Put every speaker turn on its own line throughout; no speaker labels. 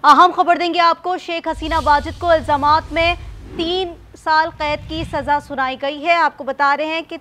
अहम खबर देंगे आपको। शेख हसीना वाजिद को इल्जामात में 3 साल कैद की सज़ा सुनाई गई है। आपको बता रहे हैं कि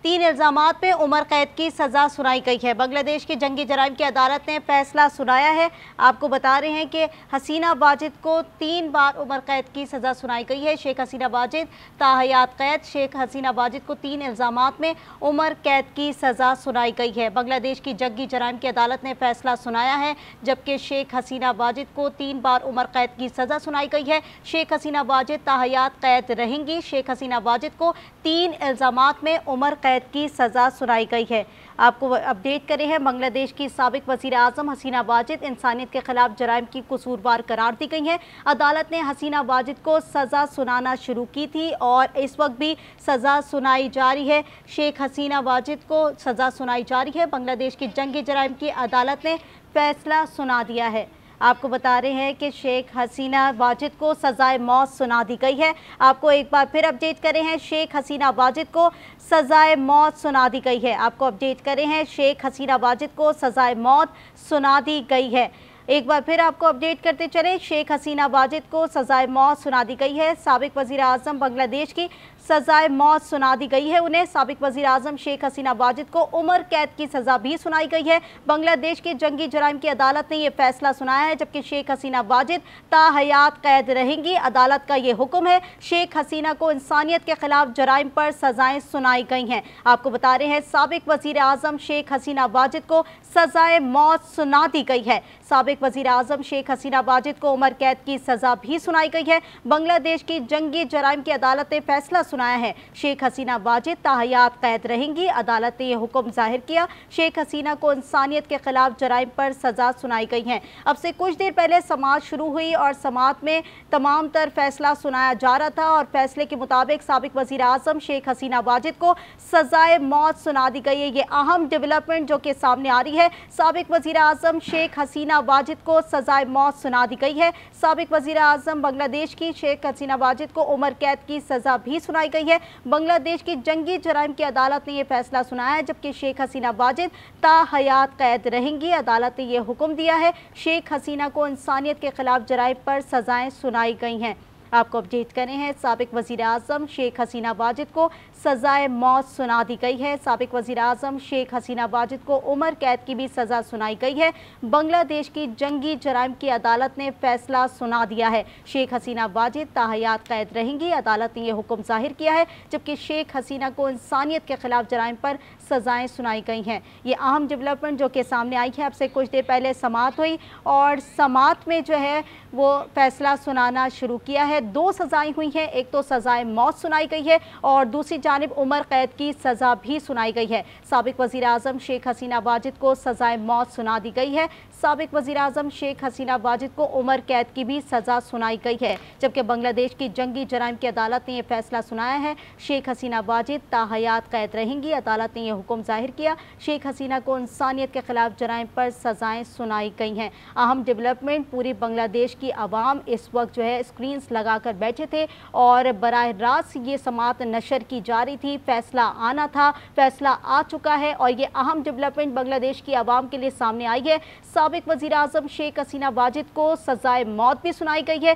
3 इल्जामात में उम्र कैद की सज़ा सुनाई गई है। बांग्लादेश की जंगी जराइम की अदालत ने फैसला सुनाया है। आपको बता रहे हैं कि हसीना वाजिद को 3 बार उम्र कैद की सज़ा सुनाई गई है। शेख हसीना वाजिद ताहयात कैद। शेख हसीना वाजिद को 3 इल्जामात में उम्र कैद की सज़ा सुनाई गई है। बांग्लादेश की जंगी जराइम की अदालत ने फैसला सुनाया है, जबकि शेख हसीना वाजिद को 3 बार उम्र कैद की सज़ा सुनाई गई है। शेख हसीना वाजिद ताहयात कैद रहेंगी। शेख हसीना वाजिद को 3 इल्जामात में उम्र कैद की सज़ा सुनाई गई है। आपको अपडेट करें हैं, बांग्लादेश की साबिक वज़ीर आज़म हसीना वाजिद इंसानियत के खिलाफ जराइम की कसूरवार करार दी गई हैं। अदालत ने हसीना वाजिद को सज़ा सुनाना शुरू की थी और इस वक्त भी सज़ा सुनाई जारी है। शेख हसीना वाजिद को सज़ा सुनाई जारी है। बांग्लादेश की जंगी जराइम की अदालत ने फैसला सुना दिया है। आपको बता रहे हैं कि शेख हसीना वाजिद को सज़ाए मौत सुना दी गई है। आपको एक बार फिर अपडेट करें हैं, शेख हसीना वाजिद को सज़ाए मौत सुना दी गई है। आपको अपडेट करें हैं, शेख हसीना वाजिद को सज़ाए मौत सुना दी गई है। एक बार फिर आपको अपडेट करते चलें, शेख हसीना वाजिद को सज़ाए मौत सुना दी गई है। साबिक वज़ीर आज़म बांग्लादेश की सज़ाए मौत सुना दी गई है उन्हें। साबिक वज़ीर आज़म शेख हसीना वाजिद को उम्र कैद की सज़ा भी सुनाई गई है। बांग्लादेश की जंगी जराइम की अदालत ने यह फैसला सुनाया है, जबकि शेख हसीना वाजिद ताहयात कैद रहेंगी। अदालत का ये हुक्म है। शेख हसीना को इंसानियत के खिलाफ जराइम पर सज़ाएं सुनाई गई हैं। आपको बता रहे हैं, साबिक वज़ीर आज़म शेख हसीना वाजिद को सज़ाए मौत सुना दी गई है। साबिक वज़ीर आज़म शेख हसीना वाजिद को उम्र कैद की सज़ा भी सुनाई गई है। बांग्लादेश की जंगी जराइम की अदालत ने फैसला सुनाया है, शेख हसीना वाजिद ताहयात कैद रहेंगी। अदालत ने यह हुक्म जाहिर किया। शेख हसीना को इंसानियत के खिलाफ जराइम पर सज़ा सुनाई गई है। अब से कुछ देर पहले समाअत शुरू हुई और समाअत में तमाम तर फैसला सुनाया जा रहा था और फैसले के मुताबिक साबिक वज़ीर आज़म शेख हसीना वाजिद को सज़ाए मौत सुना दी गई है। ये अहम डेवलपमेंट जो कि सामने आ रही है। साबिक वज़ीर आज़म शेख हसीना वाजिद को सज़ाए मौत सुना दी गई है। साबिक वज़ीर आज़म बांग्लादेश की शेख हसीना वाजिद को उम्र कैद की सज़ा भी सुनाई गई है। बांग्लादेश की जंगी जराइम की अदालत ने यह फैसला सुनाया है, जबकि शेख हसीना वाजिद ताहयात कैद रहेंगी। अदालत ने यह हुक्म दिया है, शेख हसीना को इंसानियत के खिलाफ जराइम पर सज़ाएं सुनाई गई हैं। आपको अपडेट करें हैं, साबिक वज़ीर आज़म शेख हसीना वाजिद को सज़ाए मौत सुना दी गई है। साबिक वज़ीर आज़म शेख हसीना वाजिद को उम्र कैद की भी सज़ा सुनाई गई है। बांग्लादेश की जंगी जराइम की अदालत ने फैसला सुना दिया है, शेख हसीना वाजिद ताहयात कैद रहेंगी। अदालत ने यह हुक्म जाहिर किया है, जबकि शेख हसीना को इंसानियत के खिलाफ जराइम पर सज़ाएं सुनाई गई हैं। ये अहम डेवलपमेंट जो कि सामने आई है। अब से कुछ देर पहले समाअत हुई और समाअत में जो है वो फैसला सुनाना शुरू किया है। 2 सज़ाएं हुई हैं, एक तो सज़ाए मौत सुनाई गई है और दूसरी जानिब उम्र कैद की सज़ा भी सुनाई गई है। साबिक वज़ीर आज़म शेख हसीना वाजिद को सज़ाए मौत सुना दी गई है। साबिक वज़ीर आज़म शेख हसीना वाजिद को उम्र कैद की भी सज़ा सुनाई गई है, जबकि बांग्लादेश की जंगी जराइम की अदालत ने यह फैसला सुनाया है, शेख हसीना वाजिद ताहयात कैद रहेंगी। अदालत ने यह हुक्म जाहिर किया, शेख हसीना को इंसानियत के खिलाफ जराइम पर सज़ाएं सुनाई गई हैं। अहम डेवलपमेंट, पूरी बांग्लादेश की आवाम इस वक्त जो है स्क्रीन्स लगाकर बैठे थे और बराह रास्त ये समाअत नशर की जा रही थी। फैसला आना था, फैसला आ चुका है और ये अहम डेवलपमेंट बांग्लादेश की आवाम के लिए सामने आई है। साबिक वज़ीर आज़म शेख हसीना वाजिद को सज़ाए मौत भी सुनाई गई है,